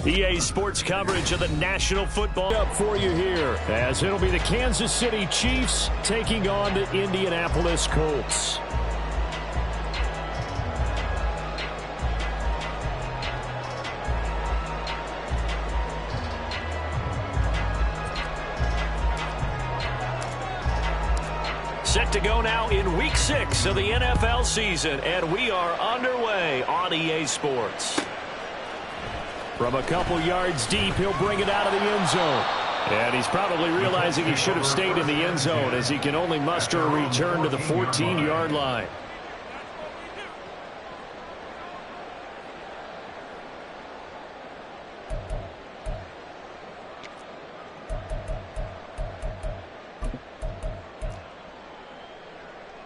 EA Sports coverage of the National Football Cup for you here, as it'll be the Kansas City Chiefs taking on the Indianapolis Colts. Set to go now in Week 6 of the NFL season, and we are underway on EA Sports. From a couple yards deep, he'll bring it out of the end zone. And he's probably realizing he should have stayed in the end zone, as he can only muster a return to the 14-yard line.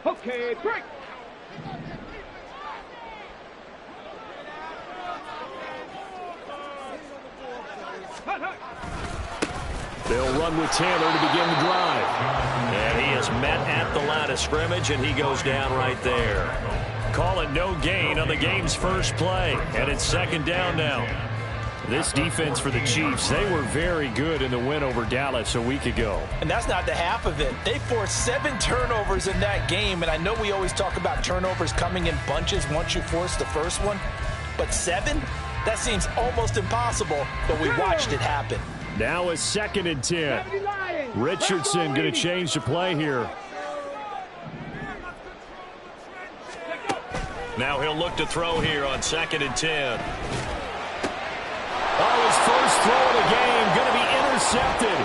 Okay, break. They'll run with Taylor to begin the drive. And he is met at the line of scrimmage, and he goes down right there. Call it no gain on the game's first play, and it's second down now. This defense for the Chiefs, they were very good in the win over Dallas a week ago. And that's not the half of it. They forced 7 turnovers in that game, and I know we always talk about turnovers coming in bunches once you force the first one, but 7? That seems almost impossible, but we watched it happen. Now a 2nd and 10. Richardson going to change the play here. Now he'll look to throw here on 2nd and 10. Oh, his first throw of the game going to be intercepted.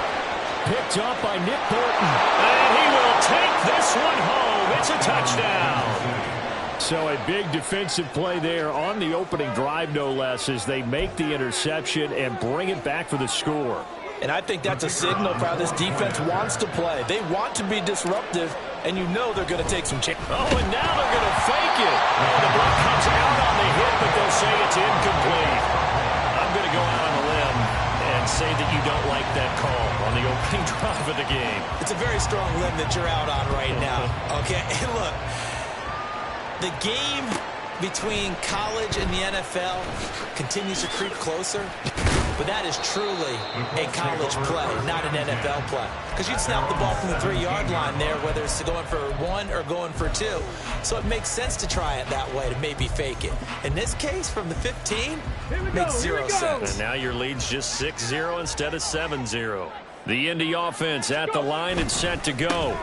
Picked up by Nick Bolton. And he will take this one home. It's a touchdown. So a big defensive play there on the opening drive, no less, as they make the interception and bring it back for the score. And I think that's a signal for how this defense wants to play. They want to be disruptive, and you know they're going to take some chances. Oh, and now they're going to fake it. And the block comes out on the hit, but they'll say it's incomplete. I'm going to go out on a limb and say that you don't like that call on the opening drive of the game. It's a very strong limb that you're out on right now. Okay, and look, the game between college and the NFL continues to creep closer, but that is truly a college play, not an NFL play. Because you'd snap the ball from the 3-yard line there, whether it's going for 1 or going for 2. So it makes sense to try it that way, to maybe fake it. In this case, from the 15, makes 0 sense. And now your lead's just 6-0 instead of 7-0. The Indy offense at the line and set to go.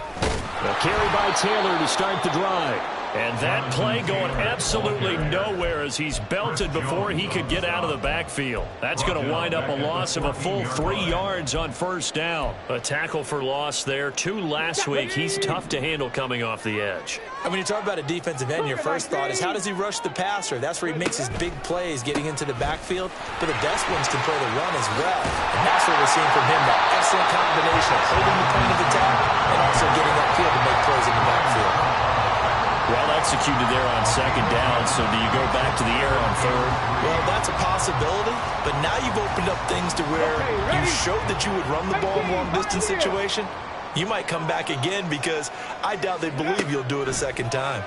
A carry by Taylor to start the drive. And that play going absolutely nowhere as he's belted before he could get out of the backfield. That's going to wind up a loss of a full 3 yards on first down. A tackle for loss there. 2 last week. He's tough to handle coming off the edge. And when you talk about a defensive end, your first thought is, how does he rush the passer? That's where he makes his big plays getting into the backfield. But the best ones can play the run as well. And that's what we're seeing from him, that excellent combination of holding the point of attack and also getting upfield to make plays in the backfield. Well executed there on second down, so do you go back to the air on third? Well, that's a possibility, but now you've opened up things to where you showed that you would run the ball in long-distance situation. You might come back again, because I doubt they believe you'll do it a second time.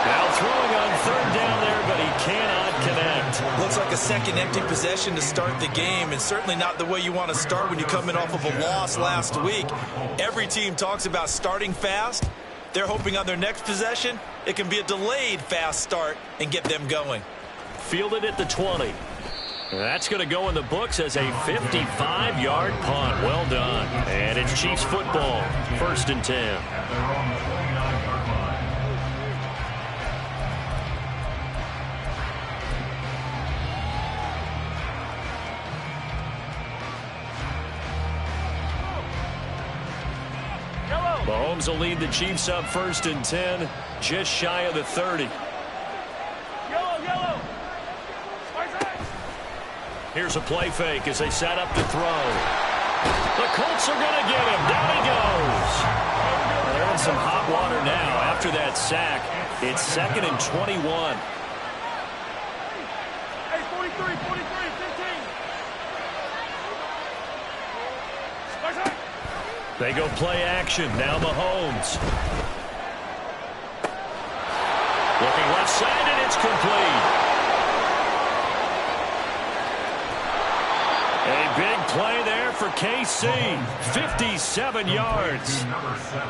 Now throwing on third down there, but he cannot connect. Looks like a second empty possession to start the game, and certainly not the way you want to start when you're coming off of a loss last week. Every team talks about starting fast. They're hoping on their next possession it can be a delayed fast start and get them going. Fielded at the 20. That's going to go in the books as a 55-yard punt. Well done. And it's Chiefs football. 1st and 10. Mahomes will lead the Chiefs up 1st and 10, just shy of the 30. Here's a play fake as they set up to throw. The Colts are going to get him. Down he goes. They're in some hot water now after that sack. It's 2nd and 21. Hey, 43, 15. They go play action. Now Mahomes. Looking left side, and it's complete. play there for KC. 57 yards. Number 7.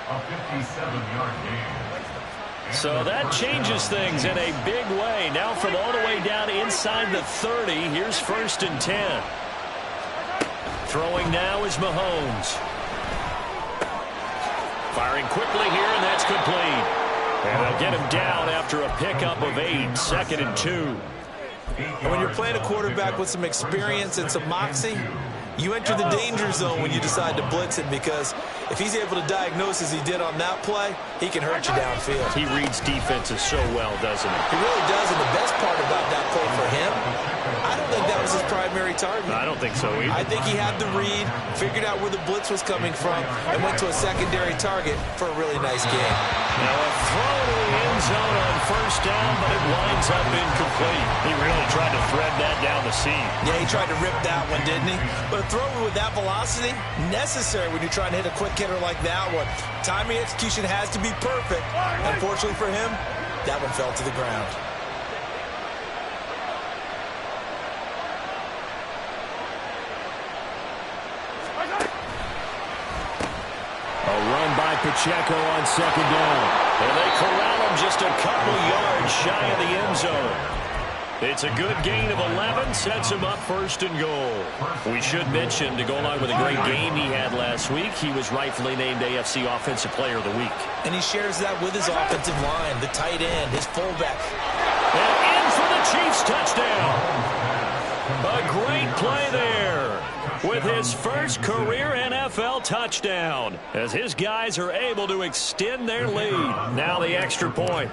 A 57-yard gain. So that changes things in a big way. Now from all the way down inside the 30, here's 1st and 10. Throwing now is Mahomes. Firing quickly here, and that's complete. And they'll get him down after a pickup of 8, 2nd and 2. And when you're playing a quarterback with some experience and some moxie, you enter the danger zone when you decide to blitz him, because if he's able to diagnose as he did on that play, he can hurt you downfield. He reads defenses so well, doesn't he? He really does, and the best part about that play for him, I don't think that was his primary target. I don't think so either. I think he had the read, figured out where the blitz was coming from, and went to a secondary target for a really nice game. Now a throw to the end zone on 1st down, but it winds up incomplete. He really tried to thread that down the seam. Yeah, he tried to rip that one, didn't he? But a throw with that velocity, necessary when you're trying to hit a quick hitter like that one. Timing execution has to be perfect. Unfortunately for him, that one fell to the ground. A run by Pacheco on 2nd down. And they corral him just a couple yards shy of the end zone. It's a good gain of 11, sets him up 1st and goal. We should mention, to go along with a great game he had last week, he was rightfully named AFC Offensive Player of the Week. And he shares that with his offensive line, the tight end, his fullback. And in for the Chiefs touchdown. A great play there with his first career NFL touchdown, as his guys are able to extend their lead. Now the extra point.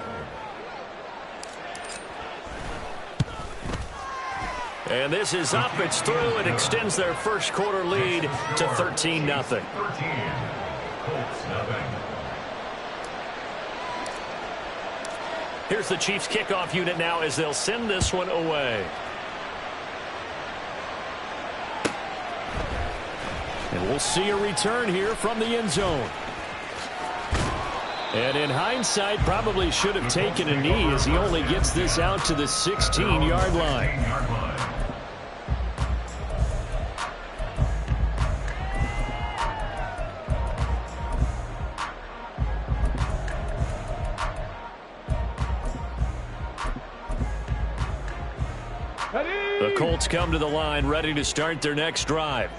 And this is up, it's through, it extends their first quarter lead to 13-0. 13. Colts, nothing. Here's the Chiefs kickoff unit now as they'll send this one away. And we'll see a return here from the end zone. And in hindsight, probably should have taken a knee as he only gets this out to the 16-yard line. The Colts come to the line ready to start their next drive.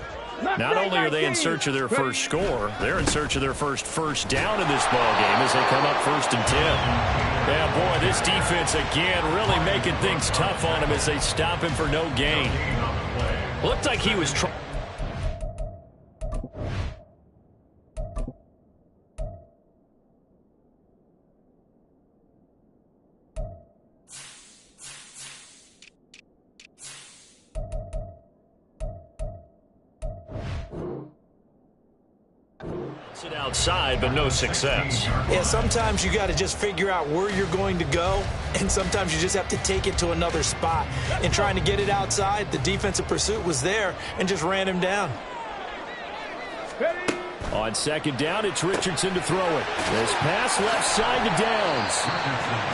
Not only are they in search of their first score, they're in search of their first down in this ballgame as they come up 1st and 10. Yeah, boy, this defense again really making things tough on him as they stop him for no gain. Looked like he was trying. It outside, but no success. Yeah, sometimes you got to just figure out where you're going to go, and sometimes you just have to take it to another spot. In trying to get it outside, the defensive pursuit was there and just ran him down. On 2nd down, it's Richardson to throw it. This pass left side to Downs.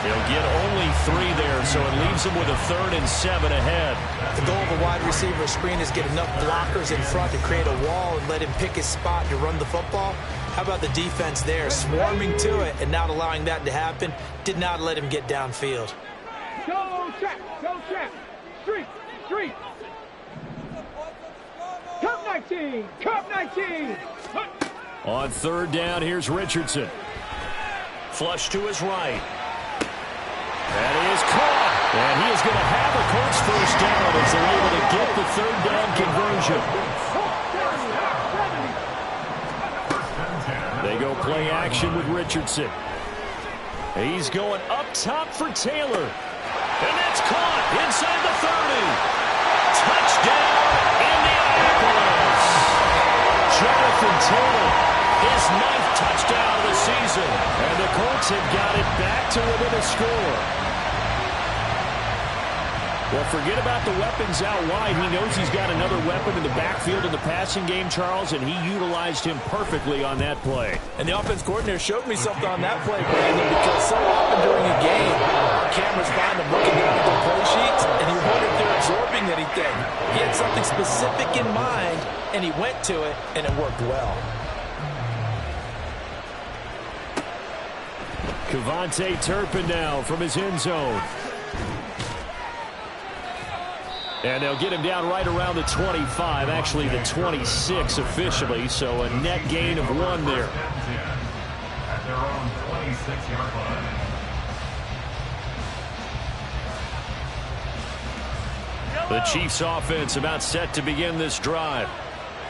He'll get only 3 there, so it leaves him with a 3rd and 7 ahead. The goal of a wide receiver screen is get enough blockers in front to create a wall and let him pick his spot to run the football. How about the defense there, swarming to it and not allowing that to happen? Did not let him get downfield. Go, check. Go, check. Street. Street. Cup 19. Cup 19. On 3rd down, here's Richardson. Flush to his right. That is caught. And he is going to have a Colts first down as they're able to get the 3rd down conversion. They go play action with Richardson. He's going up top for Taylor. And that's caught inside the 30. Touchdown, Indianapolis. Jonathan Taylor, his 9th touchdown of the season. And the Colts have got it back to within a score. Well, forget about the weapons out wide. He knows he's got another weapon in the backfield in the passing game, Charles, and he utilized him perfectly on that play. And the offense coordinator showed me something on that play, Brandon, because so often during a game, cameras find him looking down at their play sheets, and he wondered if they're absorbing that he thing. He had something specific in mind, and he went to it, and it worked well. Cavante Turpin now from his end zone. And they'll get him down right around the 25, actually the 26 officially, so a net gain of 1 there. At their own 26-yard line. The Chiefs offense about set to begin this drive.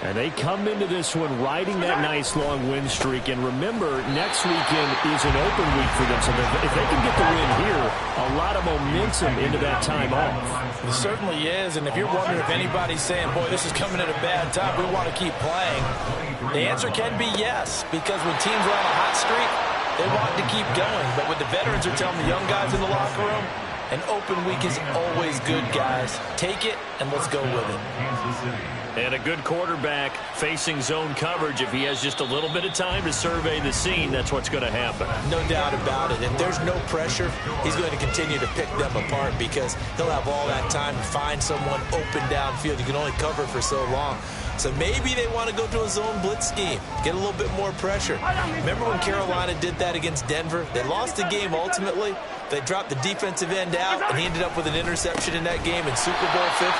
And they come into this one riding that nice long win streak. And remember, next weekend is an open week for them. So if they can get the win here, a lot of momentum into that time off. It certainly is. And if you're wondering if anybody's saying, boy, this is coming at a bad time, we want to keep playing, the answer can be yes. Because when teams are on a hot streak, they want to keep going. But what the veterans are telling the young guys in the locker room, an open week is always good, guys. Take it, and let's go with it. And a good quarterback facing zone coverage. If he has just a little bit of time to survey the scene, that's what's going to happen. No doubt about it. If there's no pressure, he's going to continue to pick them apart because he'll have all that time to find someone open downfield. You can only cover for so long. So maybe they want to go to a zone blitz scheme, get a little bit more pressure. Remember when Carolina did that against Denver? They lost the game ultimately. They dropped the defensive end out, and he ended up with an interception in that game in Super Bowl 50.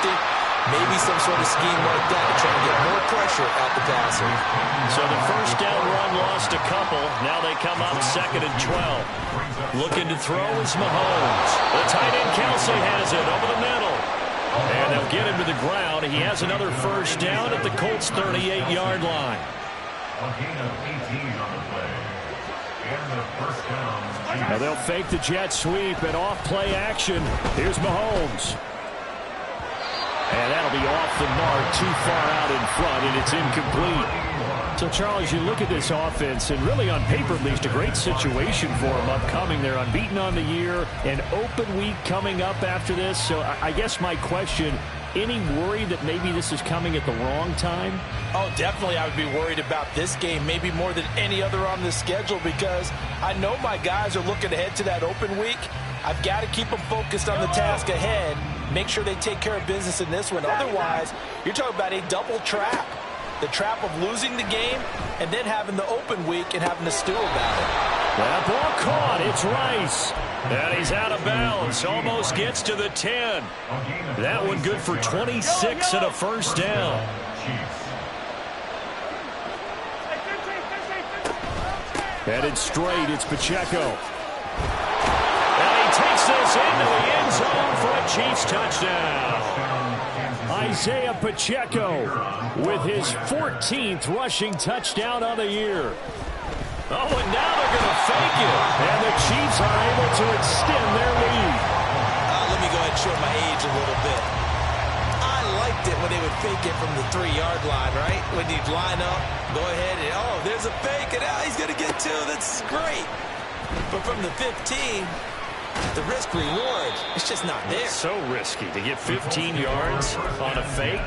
Maybe some sort of scheme like that to try to get more pressure at the passer. So the first down run lost a couple. Now they come up 2nd and 12. Looking to throw is Mahomes. The tight end Kelsey has it over the middle. And they'll get him to the ground. He has another first down at the Colts' 38-yard line. A gain of 18 on the play. And the first down. Now they'll fake the jet sweep and off play action. Here's Mahomes. And that'll be off the mark, too far out in front, and it's incomplete. So, Charles, you look at this offense, and really on paper, at least, a great situation for them upcoming. They're unbeaten on the year, an open week coming up after this. So I guess my question, any worry that maybe this is coming at the wrong time? Oh, definitely I would be worried about this game, maybe more than any other on the schedule, because I know my guys are looking ahead to that open week. I've got to keep them focused on the task ahead, make sure they take care of business in this one. Otherwise, you're talking about a double trap. The trap of losing the game and then having the open week and having to stew about it. That ball caught. It's Rice. And he's out of bounds. Almost gets to the 10. That one good for 26 and a first down. Headed straight. It's Pacheco. And he takes this into the end zone for a Chiefs touchdown. Isaiah Pacheco with his 14th rushing touchdown of the year. Oh, and now they're going to fake it. And the Chiefs are able to extend their lead. Let me go ahead and show my age a little bit. I liked it when they would fake it from the 3-yard line, right? When you'd line up, go ahead and, oh, there's a fake, and now he's going to get 2. That's great. But from the 15... the risk-reward, it's just not there. So risky to get 15 yards on a fake.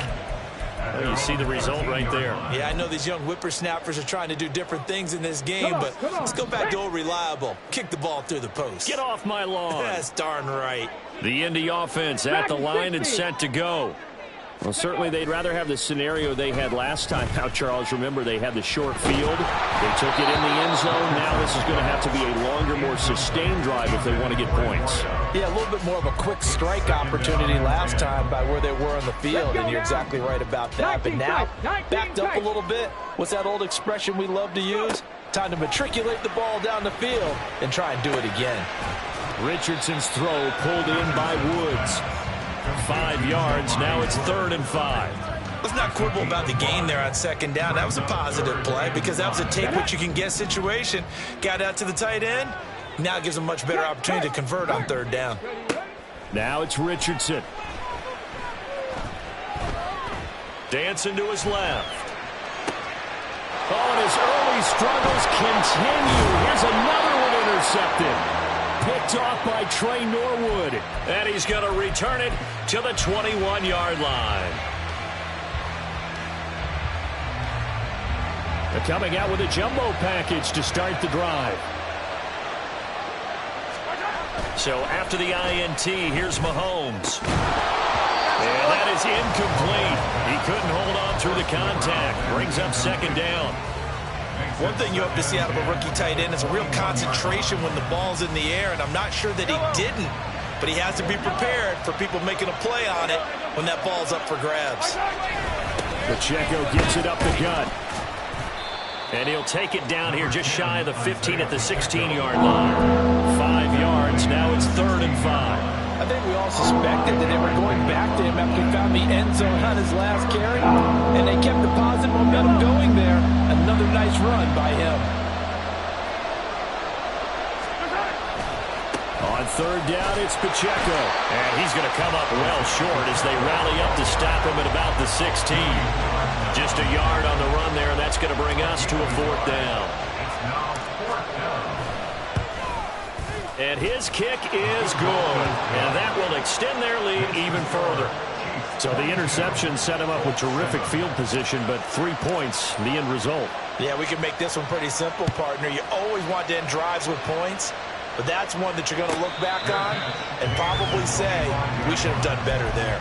Well, you see the result right there. Yeah, I know these young whippersnappers are trying to do different things in this game, but let's go back to old reliable. Kick the ball through the post. Get off my lawn. That's darn right. The Indy offense at the line and set to go. Well, certainly they'd rather have the scenario they had last time. Now, Charles, remember they had the short field. They took it in the end zone. Now this is going to have to be a longer, more sustained drive if they want to get points. Yeah, a little bit more of a quick strike opportunity last time by where they were on the field, and you're exactly right about that. But now, backed up a little bit. What's that old expression we love to use? Time to matriculate the ball down the field and try and do it again. Richardson's throw pulled in by Woods. 5 yards. Now it's 3rd and 5. Let's not quibble about the gain there on 2nd down. That was a positive play because that was a take-what-you-can-get situation. Got out to the tight end. Now it gives them a much better opportunity to convert on 3rd down. Now it's Richardson. Dancing to his left. Oh, and his early struggles continue. Here's another one intercepted. Picked off by Trey Norwood. And he's going to return it to the 21-yard line. They're coming out with a jumbo package to start the drive. So after the INT, here's Mahomes. And that is incomplete. He couldn't hold on through the contact. Brings up second down. One thing you hope to see out of a rookie tight end is a real concentration when the ball's in the air, and I'm not sure that he didn't, but he has to be prepared for people making a play on it when that ball's up for grabs. Pacheco gives it up the gut. And he'll take it down here just shy of the 15 at the 16-yard line. 5 yards. Now it's 3rd and 5. I think we all suspected that they were going back to him after he found the end zone on his last carry, and they kept the positive momentum going there. Another nice run by him. On 3rd down, it's Pacheco. And he's going to come up well short as they rally up to stop him at about the 16. Just a yard on the run there, and that's going to bring us to a 4th down. And his kick is good. And that will extend their lead even further. So the interception set him up with terrific field position, but 3 points, the end result. Yeah, we can make this one pretty simple, partner. You always want to end drives with points, but that's one that you're going to look back on and probably say, we should have done better there.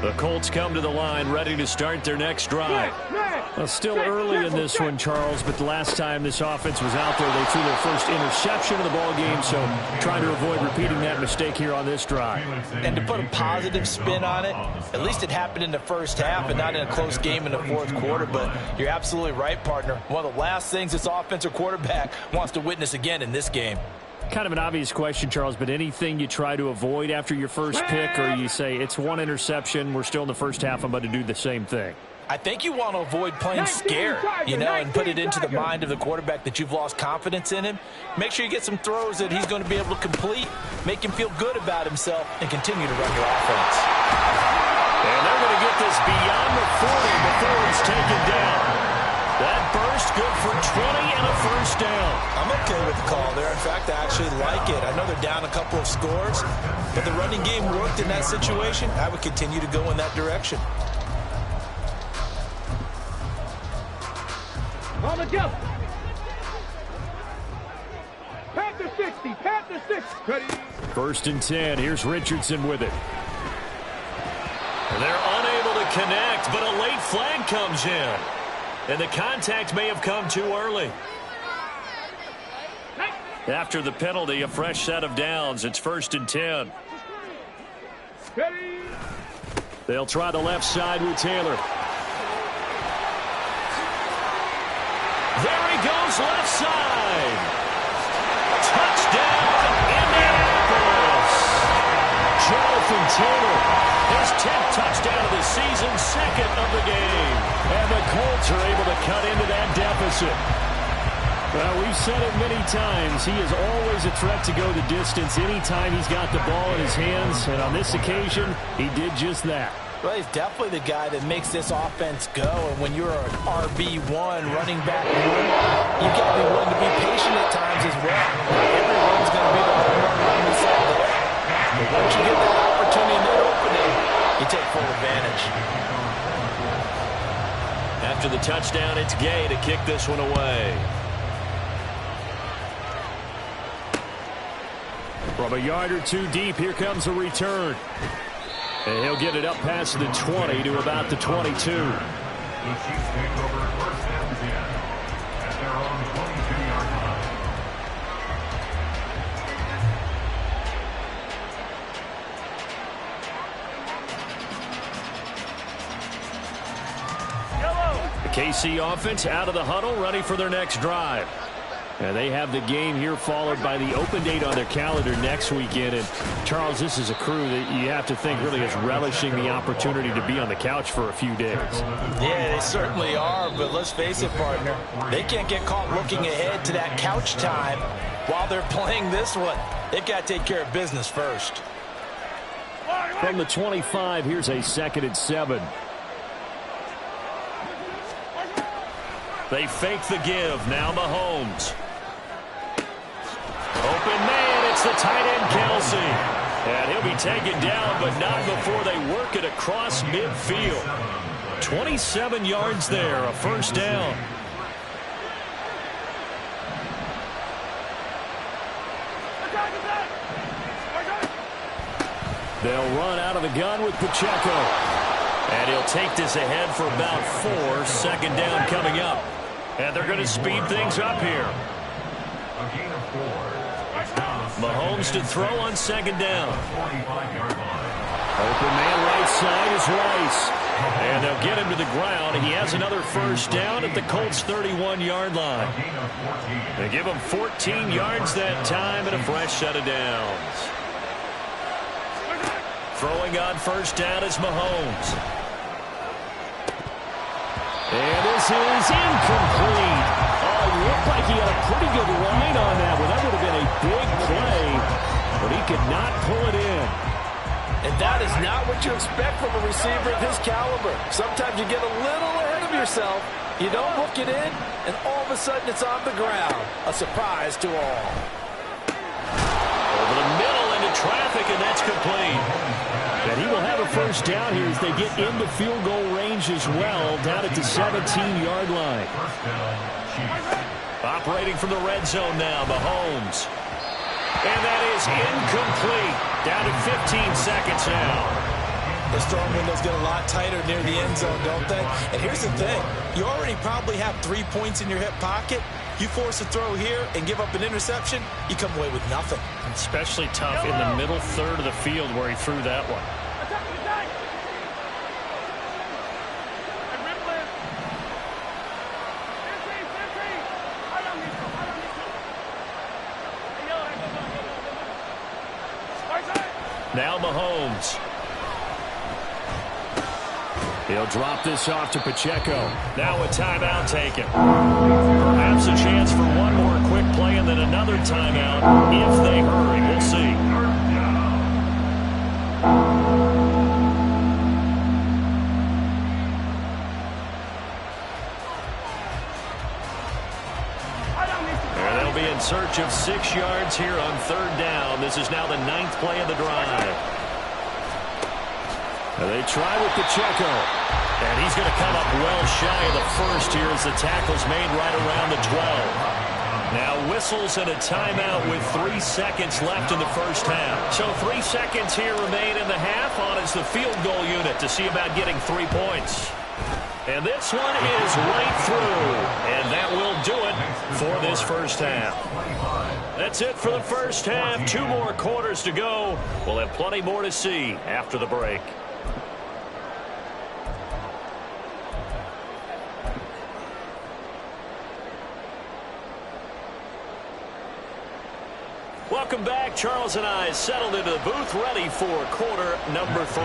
The Colts come to the line ready to start their next drive. Well, still early in this one, Charles, but the last time this offense was out there, they threw their first interception of the ball game, so trying to avoid repeating that mistake here on this drive. And to put a positive spin on it, at least it happened in the first half and not in a close game in the 4th quarter, but you're absolutely right, partner. One of the last things this offensive quarterback wants to witness again in this game. Kind of an obvious question, Charles, but anything you try to avoid after your first pick, or you say it's one interception, we're still in the first half, I'm about to do the same thing? I think you want to avoid playing scared, and put it into the mind of the quarterback that you've lost confidence in him. Make sure you get some throws that he's going to be able to complete, make him feel good about himself, and continue to run your offense. And they're going to get this beyond the 40 before it's taken down. That burst good for 20 and a first down. I'm okay with the call there. In fact, I actually like it. I know they're down a couple of scores, but the running game worked in that situation. I would continue to go in that direction. On the jump. Panther 60. Panther 60. Ready. 1st and 10. Here's Richardson with it. And they're unable to connect, but a late flag comes in. And the contact may have come too early. After the penalty, a fresh set of downs. It's 1st and 10. Ready. They'll try the left side with Taylor. There he goes, left side. Touchdown, Indianapolis. Jonathan Taylor, his 10th touchdown of the season, 2nd of the game. And the Colts are able to cut into that deficit. Well, we've said it many times. He is always a threat to go the distance anytime he's got the ball in his hands. And on this occasion, he did just that. Well, he's definitely the guy that makes this offense go. And when you're an RB1, running back one, you've got to be willing to be patient at times as well. Every run's going to be the home run we saw there. But once you get that opportunity and that opening, you take full advantage. After the touchdown, it's Gay to kick this one away. From a yard or two deep, here comes a return. And he'll get it up past the 20 to about the 22. The Chiefs take over 1st and 10 at their own 22-yard line. The KC offense out of the huddle, ready for their next drive. And they have the game here followed by the open date on their calendar next weekend. And, Charles, this is a crew that you have to think really is relishing the opportunity to be on the couch for a few days. Yeah, they certainly are, but let's face it, partner. They can't get caught looking ahead to that couch time while they're playing this one. They've got to take care of business first. From the 25, here's a 2nd and 7. They fake the give. Now Mahomes. Open man. It's the tight end, Kelsey. see. And he'll be taken down, but not before they work it across midfield. 27 yards there, a first down. They'll run out of the gun with Pacheco. And he'll take this ahead for about 4. Second down coming up. And they're going to speed things up here. Mahomes to throw on second down. Open man right side is Rice. And they'll get him to the ground. He has another first down at the Colts' 31-yard line. They give him 14 yards that time and a fresh set of downs. Throwing on first down is Mahomes. And this is incomplete. Oh, it looked like he had a pretty good line on that one. That would have been a big play, but he could not pull it in. And that is not what you expect from a receiver of his caliber. Sometimes you get a little ahead of yourself. You don't hook it in, and all of a sudden it's on the ground. A surprise to all. Over the middle into traffic, and that's complete. And he will have a first down here as they get into field goal range as well, down at the 17-yard line. Operating from the red zone now, Mahomes. And that is incomplete. Down to 15 seconds now. The throwing windows get a lot tighter near the end zone, don't they? And here's the thing. You already probably have 3 points in your hip pocket. You force a throw here and give up an interception, you come away with nothing. Especially tough in the middle third of the field where he threw that one. Now Mahomes. He'll drop this off to Pacheco. Now a timeout taken. Perhaps a chance for one more quick play and then another timeout if they hurry. We'll see. And they'll be in search of 6 yards here on third down. This is now the 9th play of the drive. And they try with Pacheco. And he's going to come up well shy of the first here as the tackle's made right around the 12. Now whistles and a timeout with 3 seconds left in the first half. So 3 seconds here remain in the half on as the field goal unit to see about getting 3 points. And this one is right through. And that will do it for this first half. That's it for the first half. 2 more quarters to go. We'll have plenty more to see after the break. Welcome back. Charles and I settled into the booth, ready for quarter number 3.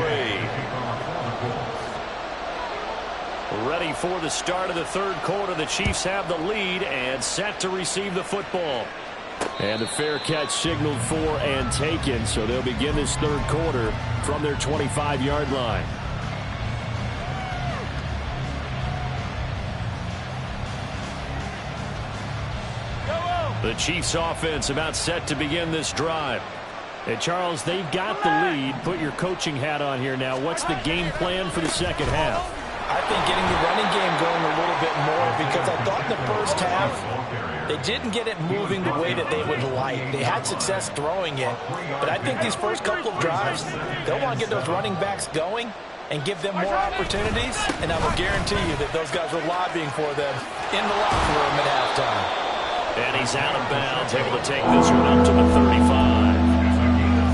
Ready for the start of the third quarter. The Chiefs have the lead and set to receive the football. And the fair catch signaled for and taken, so they'll begin this third quarter from their 25-yard line. The Chiefs offense about set to begin this drive. And Charles, they've got the lead. Put your coaching hat on here now. What's the game plan for the second half? I think getting the running game going a little bit more, because I thought in the first half they didn't get it moving the way that they would like. They had success throwing it, but I think these first couple of drives, they'll want to get those running backs going and give them more opportunities, and I will guarantee you that those guys were lobbying for them in the locker room at halftime. And he's out of bounds, able to take this one up to the 35.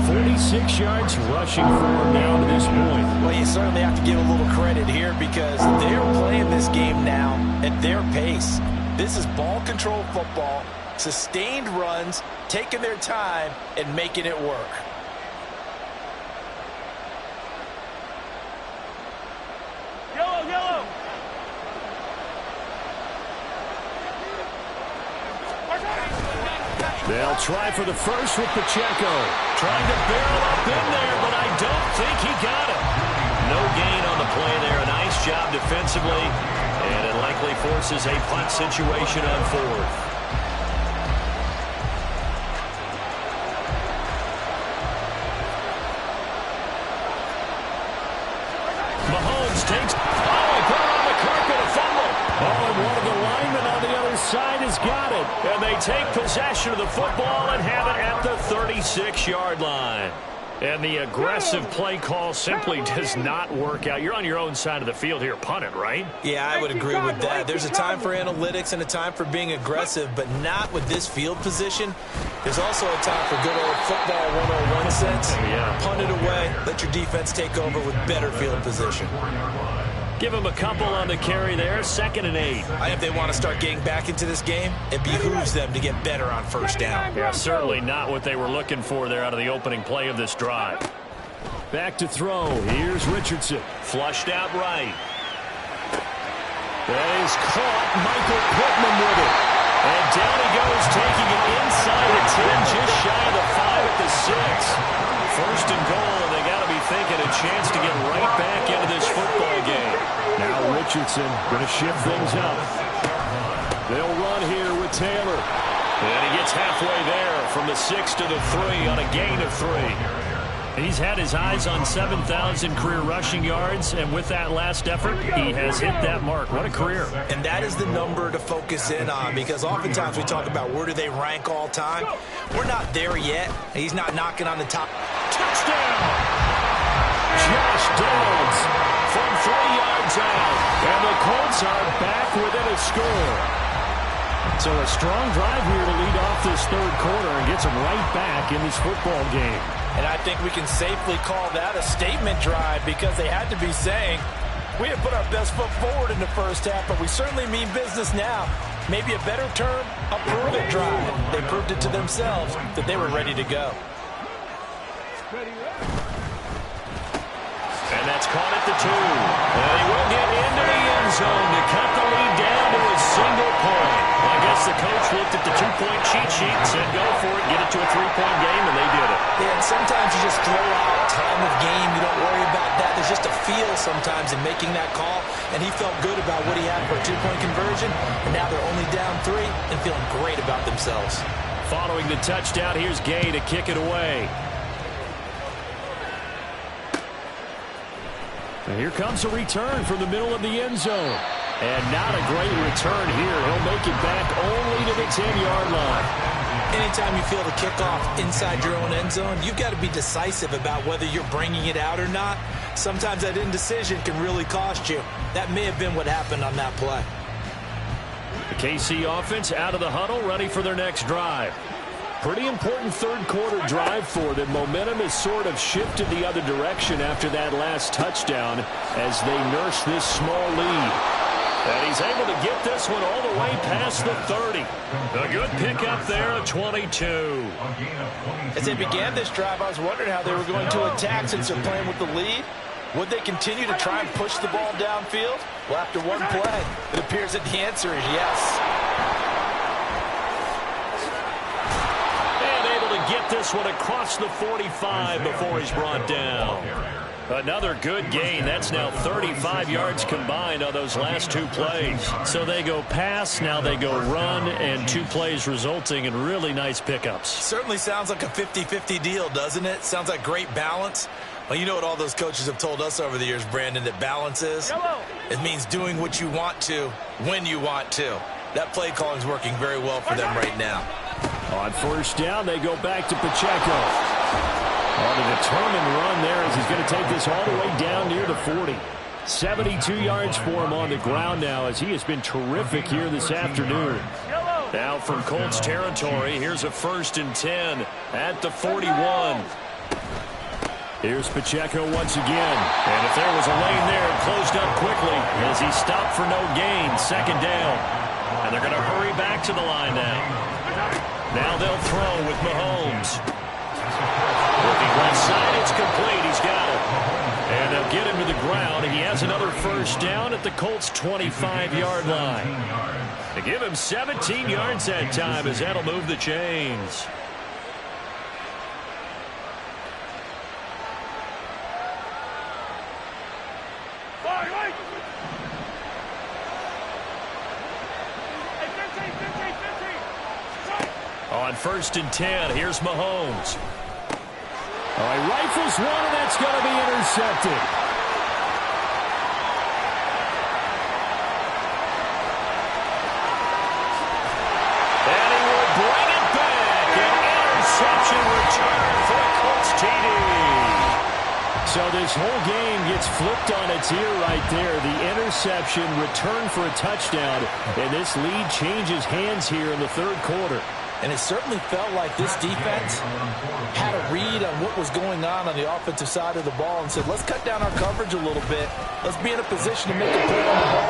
46 yards rushing for him down to this point. Well, you certainly have to give a little credit here because they're playing this game now at their pace. This is ball control football, sustained runs, taking their time, and making it work. Yellow. They'll try for the first with Pacheco. Trying to barrel up in there, but I don't think he got it. No gain on the play there. A nice job defensively, and it likely forces a punt situation on fourth. take possession of the football and have it at the 36-yard line. And the aggressive play call simply does not work out. You're on your own side of the field here, punt it, right? Yeah, I would agree with that. There's a time for analytics and a time for being aggressive, but not with this field position. There's also a time for good old football 101 sense. Yeah. Punt it away, let your defense take over with better field position. Give them a couple on the carry there, 2nd and 8. I think they want to start getting back into this game. It behooves them to get better on first down. Yeah, certainly not what they were looking for there out of the opening play of this drive. Back to throw. Here's Richardson. Flushed out right. That is caught. Michael Pittman with it. And down he goes, taking it inside the 10, just shy of the 5 at the 6. First and goal, and they got to be thinking a chance to get right back into this football game. Now Richardson going to shift things up. They'll run here with Taylor. And he gets halfway there from the 6 to the 3 on a gain of 3. He's had his eyes on 7,000 career rushing yards, and with that last effort, he has hit that mark. What a career. And that is the number to focus in on, because oftentimes we talk about where do they rank all time. We're not there yet. He's not knocking on the top. Touchdown! Josh Downs from 3 yards out, and the Colts are back within a score. So a strong drive here to lead off this third quarter and gets them right back in this football game. And I think we can safely call that a statement drive, because they had to be saying, we have put our best foot forward in the first half, but we certainly mean business now. Maybe a better term, a prove-it drive. They proved it to themselves that they were ready to go. And that's caught at the 2. And he will get into the end zone to cut the lead down to a single point. I guess the coach looked at the 2-point cheat sheet and said, go for it, get it to a 3-point game, and they did it. Yeah, and sometimes you just throw out time of game. You don't worry about that. There's just a feel sometimes in making that call, and he felt good about what he had for a 2-point conversion, and now they're only down 3 and feeling great about themselves. Following the touchdown, here's Gay to kick it away. And here comes a return from the middle of the end zone. And not a great return here. He'll make it back only to the 10-yard line. Anytime you feel the kickoff inside your own end zone, you've got to be decisive about whether you're bringing it out or not. Sometimes that indecision can really cost you. That may have been what happened on that play. The KC offense out of the huddle, ready for their next drive. Pretty important third quarter drive for them. Momentum has sort of shifted the other direction after that last touchdown as they nurse this small lead. And he's able to get this one all the way past the 30. A good pickup there at 22. As they began this drive, I was wondering how they were going to attack since they're playing with the lead. Would they continue to try and push the ball downfield? Well, after one play, it appears that the answer is yes. Get this one across the 45 before he's brought down. Another good gain. That's now 35 yards combined on those last 2 plays. So they go pass, now they go run, and 2 plays resulting in really nice pickups. Certainly sounds like a 50-50 deal, doesn't it? Sounds like great balance. Well, you know what all those coaches have told us over the years, Brandon, that balance is? It means doing what you want to, when you want to. That play calling is working very well for them right now. On first down, they go back to Pacheco. On a determined run there as he's going to take this all the way down near the 40. 72 yards for him on the ground now as he has been terrific here this afternoon. Now from Colts territory, here's a 1st and 10 at the 41. Here's Pacheco once again. And if there was a lane there, it closed up quickly as he stopped for no gain. 2nd down. And they're going to hurry back to the line now. Now they'll throw with Mahomes. Looking left side, it's complete. He's got it. And they'll get him to the ground. He has another 1st down at the Colts' 25-yard line. They give him 17 yards that time as that'll move the chains. On 1st and 10, here's Mahomes. All right, rifles one, and that's going to be intercepted. And he will TD. So this whole game gets flipped on its ear right there. The interception, return for a touchdown, and this lead changes hands here in the third quarter. And it certainly felt like this defense had a read on what was going on the offensive side of the ball and said, let's cut down our coverage a little bit. Let's be in a position to make a play on the ball.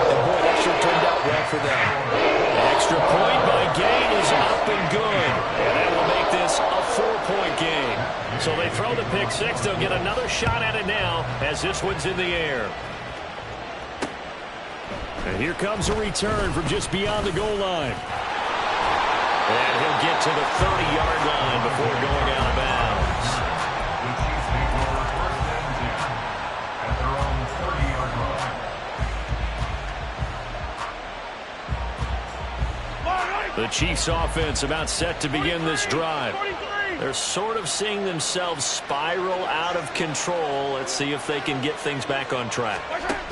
And, boy, that sure turned out well for them. An extra point by Gay is up and good. And that will make this a 4-point game. So they throw the pick six. They'll get another shot at it now as this one's in the air. And here comes a return from just beyond the goal line. And he'll get to the 30-yard line before going out of bounds. The Chiefs take over first and 10 at their own 30-yard line. The Chiefs offense about set to begin this drive. They're sort of seeing themselves spiral out of control. Let's see if they can get things back on track.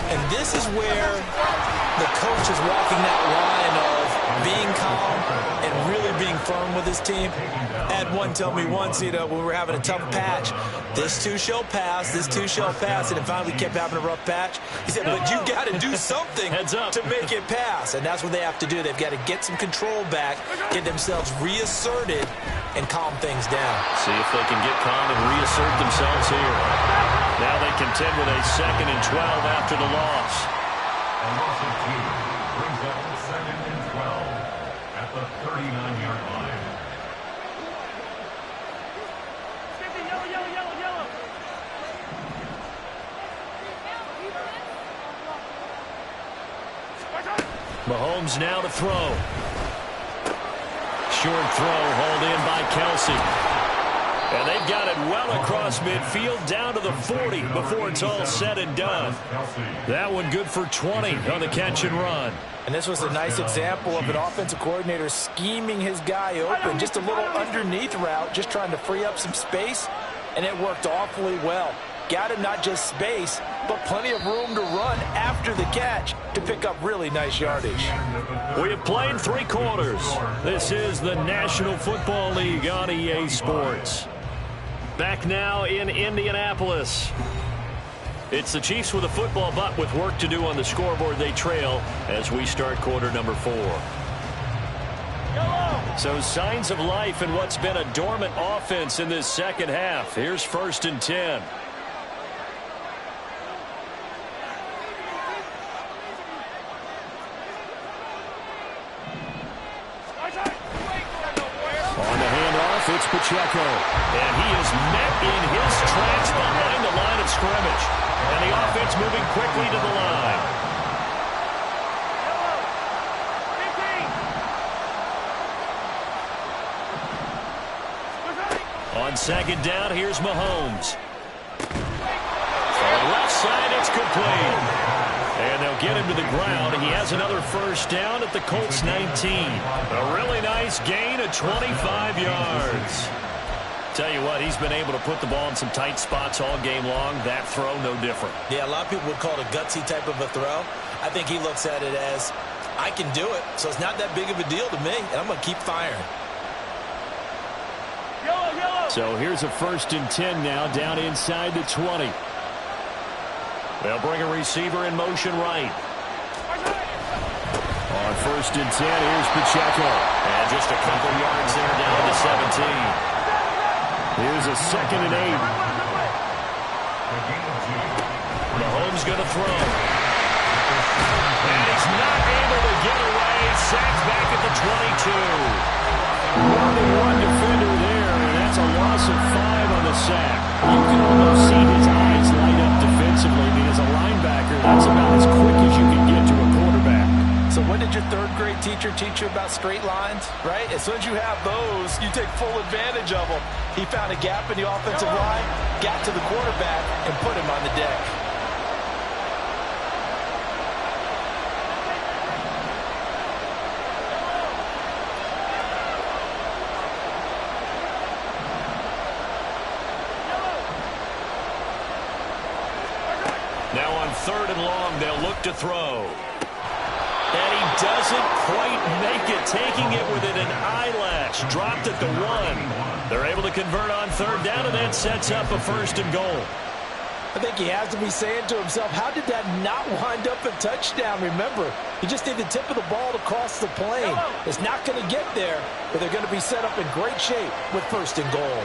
And this is where the coach is walking that line of being calm and really being firm with his team. I had one tell me once, when we were having a tough patch, this too shall pass, this too shall pass, and finally we kept having a rough patch. He said, but you got to do something to make it pass, and that's what they have to do. They've got to get some control back, get themselves reasserted, and calm things down. See if they can get calm and reassert themselves here. Now they contend with a 2nd and 12 after the loss. A loss of 2 brings up 2nd and 12 at the 39-yard line. Mahomes now to throw. Short throw hauled in by Kelsey. And they've got it well across midfield down to the 40 before it's all said and done. That one good for 20 on the catch and run. And this was a nice example of an offensive coordinator scheming his guy open. Just a little underneath route, just trying to free up some space, and it worked awfully well. Got him not just space, but plenty of room to run after the catch to pick up really nice yardage. We have played 3 quarters. This is the National Football League on EA Sports. Back now in Indianapolis. It's the Chiefs with a football, but with work to do on the scoreboard. They trail as we start quarter number 4. So signs of life in what's been a dormant offense in this second half. Here's 1st and 10. It's Pacheco, and he is met in his tracks behind the line of scrimmage. And the offense moving quickly to the line. On 2nd down, here's Mahomes. On the left side, it's complete. And they'll get him to the ground. He has another 1st down at the Colts 19. A really nice gain of 25 yards. Tell you what, he's been able to put the ball in some tight spots all game long. That throw, no different. Yeah, a lot of people would call it a gutsy type of a throw. I think he looks at it as, I can do it, so it's not that big of a deal to me, and I'm going to keep firing. So here's a 1st and 10 now, down inside the 20. They'll bring a receiver in motion right. On 1st and 10, here's Pacheco. And just a couple yards there down to 17. Here's a 2nd and 8. Mahomes going to throw. And he's not able to get away. Sacked back at the 22. More than one defender there, and that's a loss of 5 on the sack. You can almost see his eyes light up defensively. I mean, as a linebacker, that's about as quick as you can get to a quarterback. So when did your 3rd grade teacher teach you about straight lines, right? As soon as you have those, you take full advantage of them. He found a gap in the offensive line, got to the quarterback, and put him on the deck. Now on 3rd and long, they'll look to throw. And he doesn't quite make it, taking it within an eyelash. Dropped at the 1. They're able to convert on third down, and that sets up a 1st and goal. I think he has to be saying to himself, how did that not wind up a touchdown? Remember, you just need the tip of the ball to cross the plane. It's not going to get there, but they're going to be set up in great shape with 1st and goal.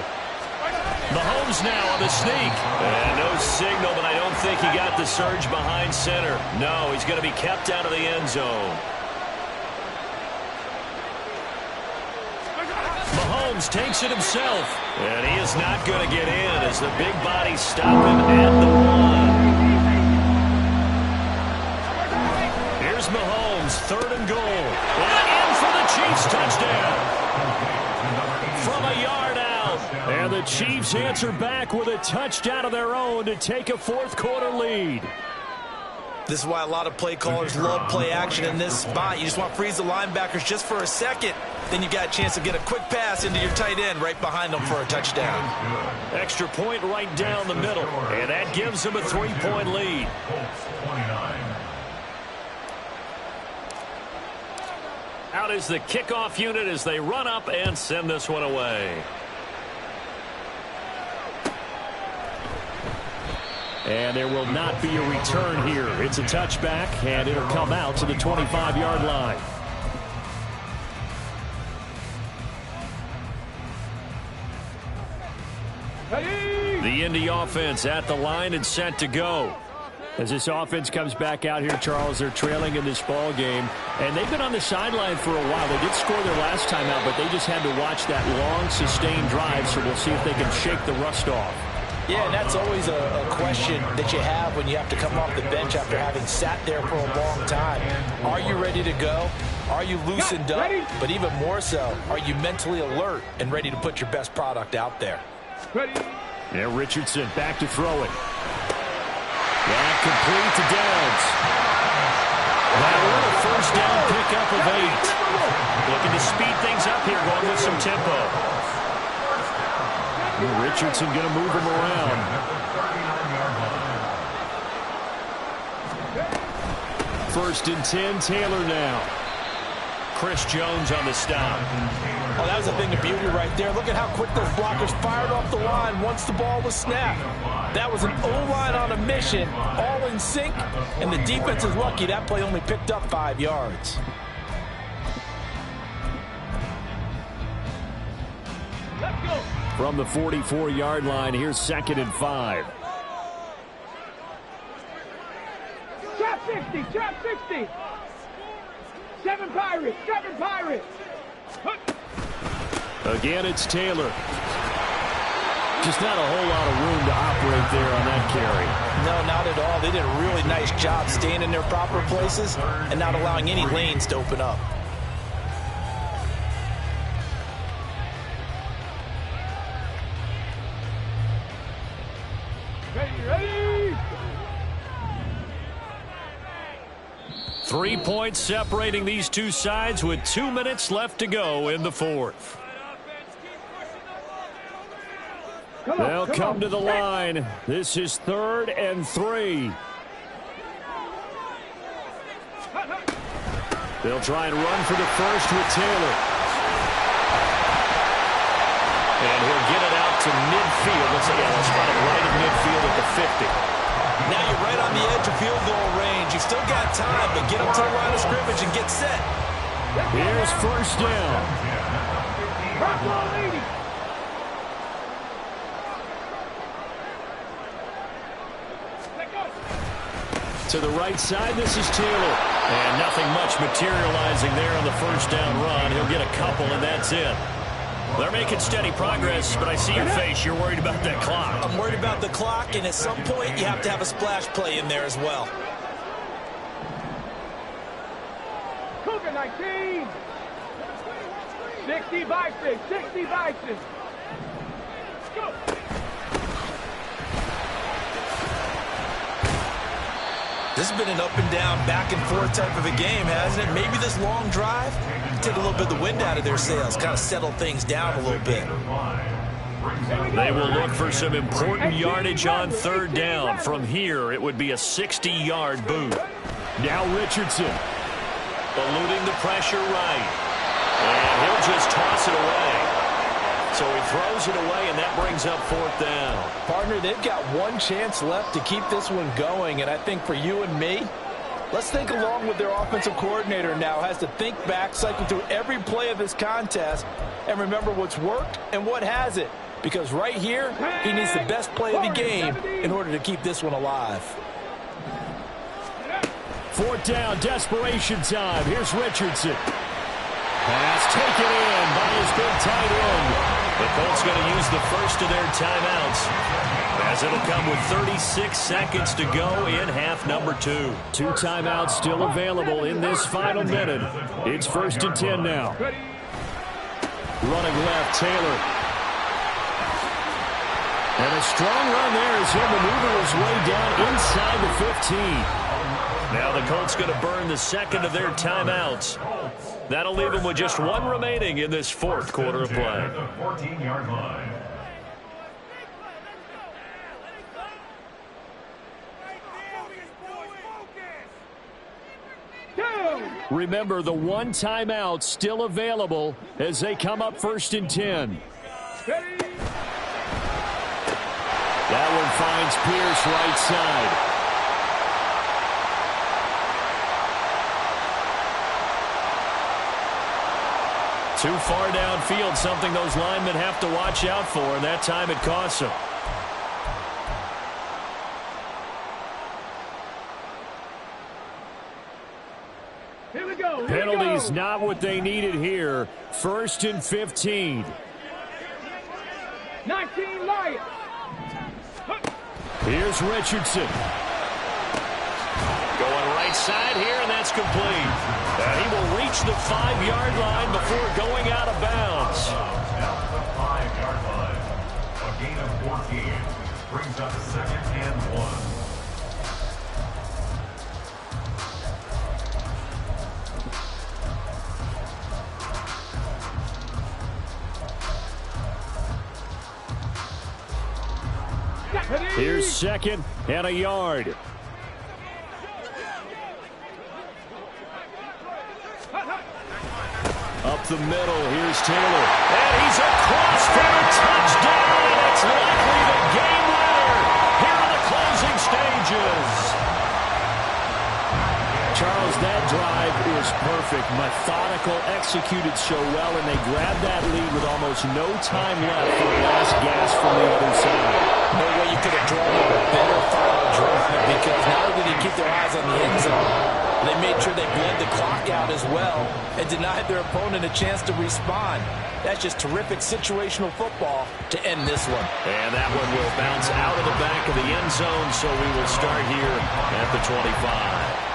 Mahomes now on the sneak. And no signal, but I don't think he got the surge behind center. No, he's going to be kept out of the end zone. Mahomes takes it himself, and he is not going to get in as the big bodies stop him at the 1. Here's Mahomes, 3rd and goal. And in for the Chiefs touchdown. From a yard out. And the Chiefs answer back with a touchdown of their own to take a 4th quarter lead. This is why a lot of play callers love play action in this spot. You just want to freeze the linebackers just for a second. Then you got a chance to get a quick pass into your tight end right behind them for a touchdown. Extra point right down the middle. And that gives them a 3-point lead. Out is the kickoff unit as they run up and send this one away. And there will not be a return here. It's a touchback, and it'll come out to the 25-yard line. The Indy offense at the line and set to go. As this offense comes back out here, Charles, they're trailing in this ball game. And they've been on the sideline for a while. They did score their last time out, but they just had to watch that long, sustained drive, so we'll see if they can shake the rust off. Yeah, and that's always a question that you have when you have to come off the bench after having sat there for a long time. Are you ready to go? Are you loosened up? But even more so, are you mentally alert and ready to put your best product out there? Yeah, Richardson back to throw it. That complete to Downs. That will a 1st down pickup of 8. Looking to speed things up here, going with some tempo. Richardson going to move him around. 1st and 10, Taylor now. Chris Jones on the stop. Oh, that was a thing of beauty right there. Look at how quick those blockers fired off the line once the ball was snapped. That was an O-line on a mission, all in sync, and the defense is lucky that play only picked up 5 yards. Let's go. From the 44-yard line, here's 2nd and 5. Trap 60, trap 60. 7 Pirates, 7 Pirates. Again, it's Taylor. Just not a whole lot of room to operate there on that carry. No, not at all. They did a really nice job staying in their proper places and not allowing any lanes to open up. Ready. 3 points separating these two sides with 2 minutes left to go in the 4th. They'll come to the line. This is 3rd and 3. They'll try and run for the 1st with Taylor. And he'll get it out to midfield. Looks like he'll spot it right at midfield at the 50. Now you're right on the edge of field goal range. You've still got time, but get up to the line of scrimmage and get set. Here's 1st down. To the right side, this is Taylor. And nothing much materializing there on the 1st down run. He'll get a couple, and that's it. They're making steady progress, but I see your face. You're worried about that clock. I'm worried about the clock, and at some point, you have to have a splash play in there as well. Cougar 19. 60 Bison, 60 Bison. Go. This has been an up and down, back and forth type of a game, hasn't it? Maybe this long drive take a little bit of the wind out of their sails, kind of settle things down a little bit. They will look for some important yardage on 3rd down. From here, it would be a 60-yard boot. Now Richardson, eluding the pressure right. And he'll just toss it away. So he throws it away, and that brings up fourth down. Partner, they've got one chance left to keep this one going, and I think for you and me, let's think along with their offensive coordinator now. Has to think back, cycle through every play of this contest, and remember what's worked and what hasn't. Because right here, he needs the best play of the game in order to keep this one alive. Fourth down, desperation time. Here's Richardson. Pass taken in by his big tight end. The Colts going to use the first of their timeouts, as it'll come with 36 seconds to go in half number 2. 2 timeouts still available in this final minute. It's 1st and 10 now. Running left, Taylor. And a strong run there as he'll maneuver his way down inside the 15. Now the Colts going to burn the second of their timeouts. That'll leave them with just one remaining in this fourth quarter of play. 14-yard line. Remember, the one timeout still available as they come up 1st and 10. That one finds Pierce right side. Too far downfield, something those linemen have to watch out for, and that time it costs them. Here we go. Penalties not what they needed here. 1st and 15. 19 Lions. Here's Richardson. Going right side here, and that's complete. He will reach the 5-yard line before going out of bounds. Down to the 5-yard line. A gain of 14 brings up 2nd and 1. Here's 2nd and a yard. Up the middle, here's Taylor. And he's across for a touchdown, and it's likely the game winner here in the closing stages. Charles, that drive is perfect. Methodical, executed so well, and they grabbed that lead with almost no time left for the last gasp from the other side. No way you could have drawn up a better final drive, because not only did they keep their eyes on the end zone, they made sure they bled the clock out as well and denied their opponent a chance to respond. That's just terrific situational football to end this one. And that one will bounce out of the back of the end zone, so we will start here at the 25.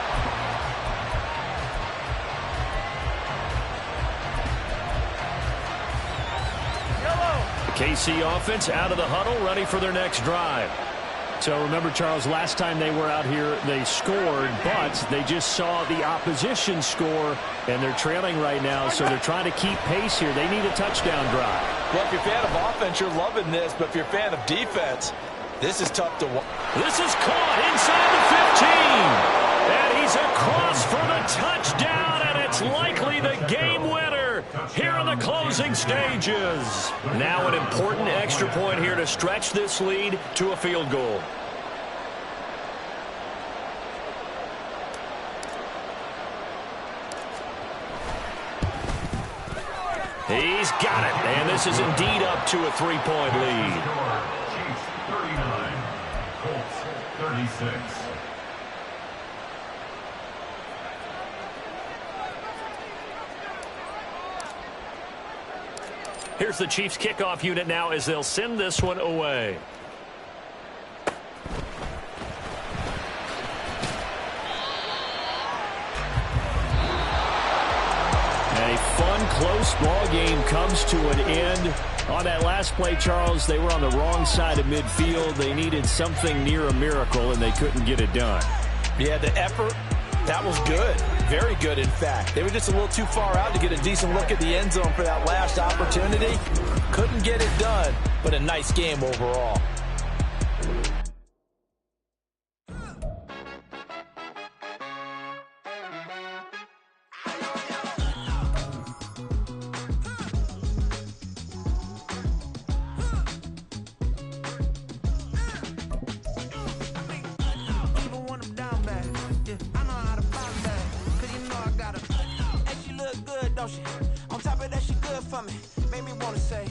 KC offense out of the huddle, ready for their next drive. So remember, Charles, last time they were out here, they scored, but they just saw the opposition score, and they're trailing right now, so they're trying to keep pace here. They need a touchdown drive. Well, if you're a fan of offense, you're loving this, but if you're a fan of defense, this is tough to watch. This is caught inside the 15, and he's across for the touchdown, and it's likely the game winner here in the closing stages. Now an important extra point here to stretch this lead to a field goal. He's got it, and this is indeed up to a 3-point lead. Chiefs 39, Colts 36. Here's the Chiefs kickoff unit now as they'll send this one away. A fun, close ball game comes to an end. On that last play, Charles, they were on the wrong side of midfield. They needed something near a miracle, and they couldn't get it done. Yeah, the effort, that was good. Very good, in fact. They were just a little too far out to get a decent look at the end zone for that last opportunity. Couldn't get it done, but a nice game overall. don't she? On top of that, she good for me. Made me wanna say